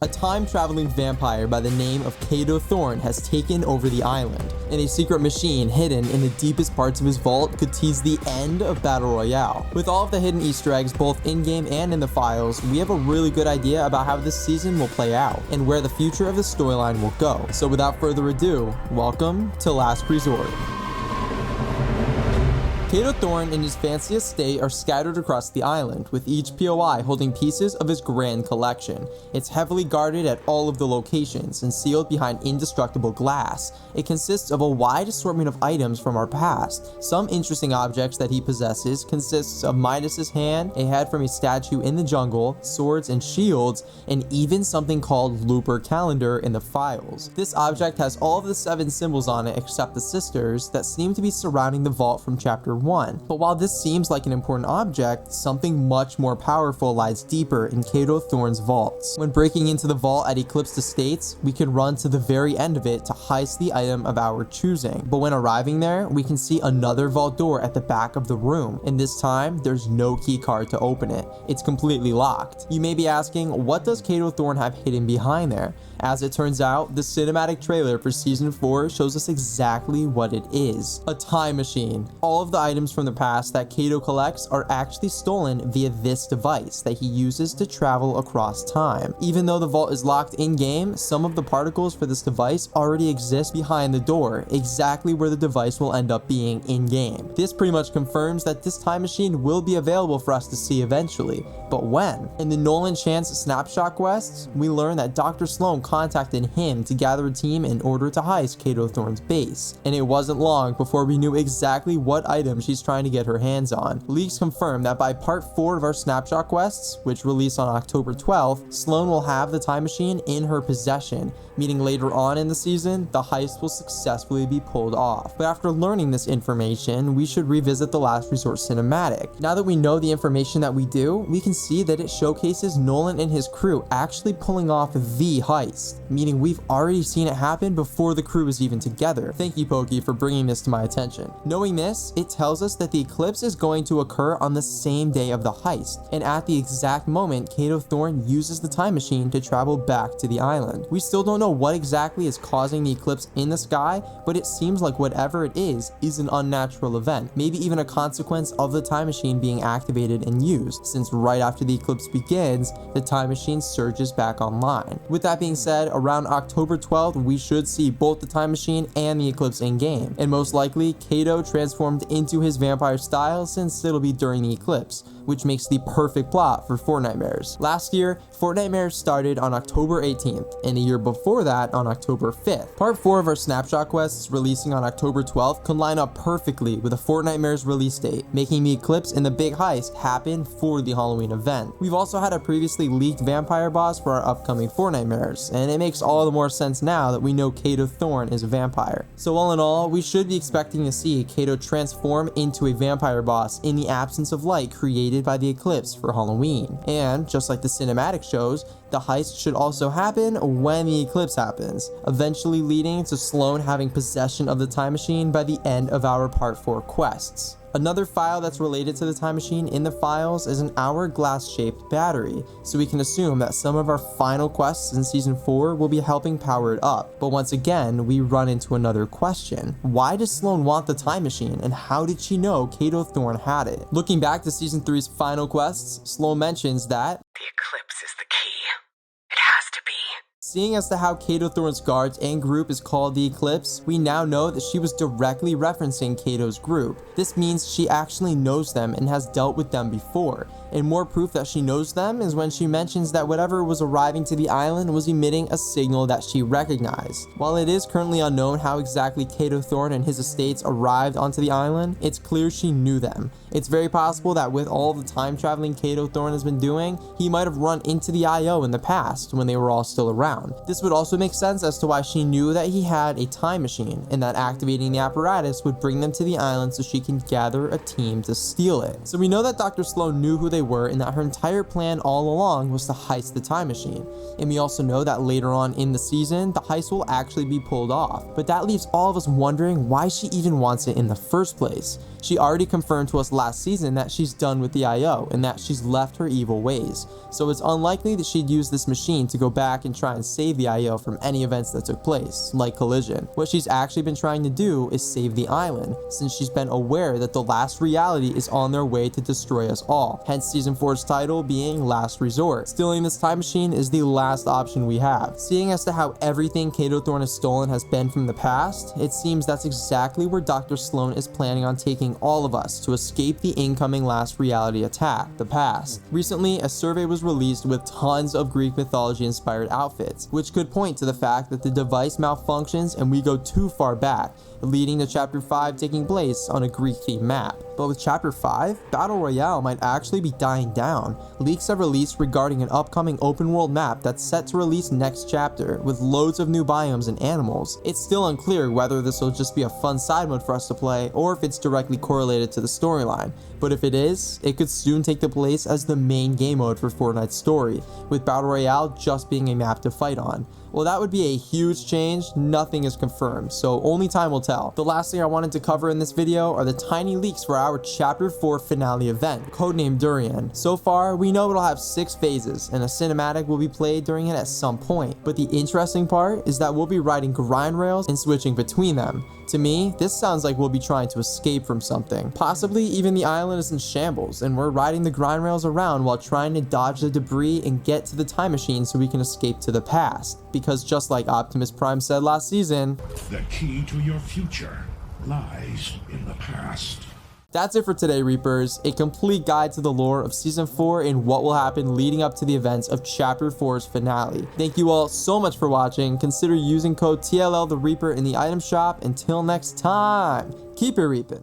A time-traveling vampire by the name of Kato Thorne has taken over the island, and a secret machine hidden in the deepest parts of his vault could tease the end of Battle Royale. With all of the hidden Easter eggs both in-game and in the files, we have a really good idea about how this season will play out, and where the future of the storyline will go. So without further ado, welcome to Last Resort. Kato Thorne and his fancy estate are scattered across the island, with each POI holding pieces of his grand collection. It's heavily guarded at all of the locations and sealed behind indestructible glass. It consists of a wide assortment of items from our past. Some interesting objects that he possesses consists of Midas's hand, a head from a statue in the jungle, swords and shields, and even something called Looper Calendar in the files. This object has all of the 7 symbols on it except the sisters that seem to be surrounding the vault from chapter 1. But while this seems like an important object, something much more powerful lies deeper in Kato Thorne's vaults. When breaking into the vault at Eclipse Estates, we can run to the very end of it to heist the item of our choosing. But when arriving there, we can see another vault door at the back of the room, and this time, there's no key card to open it. It's completely locked. You may be asking, what does Kato Thorne have hidden behind there? As it turns out, the cinematic trailer for Season 4 shows us exactly what it is. A time machine. All of the items from the past that Kato collects are actually stolen via this device that he uses to travel across time. Even though the vault is locked in-game, some of the particles for this device already exist behind the door, exactly where the device will end up being in-game. This pretty much confirms that this time machine will be available for us to see eventually. But when? In the Nolan Chance snapshot quests, we learn that Dr. Slone contacted him to gather a team in order to heist Kato Thorne's base. And it wasn't long before we knew exactly what item she's trying to get her hands on. Leaks confirm that by part 4 of our snapshot quests, which release on October 12th, Slone will have the time machine in her possession, meaning later on in the season, the heist will successfully be pulled off. But after learning this information, we should revisit the Last Resort cinematic. Now that we know the information that we do, we can see that it showcases Nolan and his crew actually pulling off the heist, meaning we've already seen it happen before the crew is even together. Thank you, Pokey, for bringing this to my attention. Knowing this, it tells us that the eclipse is going to occur on the same day of the heist, and at the exact moment Kato Thorne uses the time machine to travel back to the island. We still don't know what exactly is causing the eclipse in the sky, but it seems like whatever it is an unnatural event, maybe even a consequence of the time machine being activated and used, since right after the eclipse begins, the time machine surges back online. With that being said, around October 12th, we should see both the time machine and the eclipse in-game, and most likely Kato transformed into his vampire style since it'll be during the eclipse, which makes the perfect plot for Fortnite. Last year, Fortnite started on October 18th, and a year before that on October 5th. Part 4 of our snapshot quests releasing on October 12th can line up perfectly with a Fortnite release date, making the eclipse and the big heist happen for the Halloween event. We've also had a previously leaked vampire boss for our upcoming Fortnite, and it makes all the more sense now that we know Kato Thorne is a vampire. So all in all, we should be expecting to see Kato transform into a vampire boss in the absence of light created by the eclipse for Halloween. And just like the cinematic shows, the heist should also happen when the eclipse happens, eventually leading to Slone having possession of the time machine by the end of our part 4 quests. Another file that's related to the time machine in the files is an hourglass-shaped battery, so we can assume that some of our final quests in Season 4 will be helping power it up. But once again, we run into another question. Why does Slone want the time machine, and how did she know Kato Thorne had it? Looking back to Season 3's final quests, Slone mentions that the eclipse is the key. It has to be. Seeing as to how Kato Thorne's guards and group is called the Eclipse, we now know that she was directly referencing Kato's group. This means she actually knows them and has dealt with them before. And more proof that she knows them is when she mentions that whatever was arriving to the island was emitting a signal that she recognized. While it is currently unknown how exactly Kato Thorne and his estates arrived onto the island, it's clear she knew them. It's very possible that with all the time traveling Kato Thorne has been doing, he might have run into the IO in the past when they were all still around. This would also make sense as to why she knew that he had a time machine, and that activating the apparatus would bring them to the island so she can gather a team to steal it. So we know that Dr. Slone knew who they were and that her entire plan all along was to heist the time machine. And we also know that later on in the season, the heist will actually be pulled off. But that leaves all of us wondering why she even wants it in the first place. She already confirmed to us last season that she's done with the IO and that she's left her evil ways. So it's unlikely that she'd use this machine to go back back and try and save the IO from any events that took place, like collision. What she's actually been trying to do is save the island, since she's been aware that the last reality is on their way to destroy us all, hence season 4's title being Last Resort. Stealing this time machine is the last option we have. Seeing as to how everything Kato Thorne has stolen has been from the past, it seems that's exactly where Dr. Slone is planning on taking all of us to escape the incoming last reality attack, the past. Recently, a survey was released with tons of Greek mythology inspired outfits, which could point to the fact that the device malfunctions and we go too far back, leading to chapter 5 taking place on a Greek themed map. But with chapter 5, Battle Royale might actually be dying down. Leaks have released regarding an upcoming open world map that's set to release next chapter, with loads of new biomes and animals. It's still unclear whether this will just be a fun side mode for us to play, or if it's directly correlated to the storyline. But if it is, it could soon take the place as the main game mode for Fortnite's story, with Battle Royale just being a map to fight on. Well, that would be a huge change. Nothing is confirmed, so only time will tell. The last thing I wanted to cover in this video are the tiny leaks for our Chapter 4 finale event, codenamed Durian. So far, we know it'll have 6 phases, and a cinematic will be played during it at some point. But the interesting part is that we'll be riding grind rails and switching between them. To me, this sounds like we'll be trying to escape from something. Possibly even the island is in shambles, and we're riding the grind rails around while trying to dodge the debris and get to the time machine so we can escape to the past. Because just like Optimus Prime said last season, the key to your future lies in the past. That's it for today, Reapers. A complete guide to the lore of Season 4 and what will happen leading up to the events of Chapter 4's finale. Thank you all so much for watching. Consider using code TLL TheReaper in the item shop. Until next time, keep it reaping.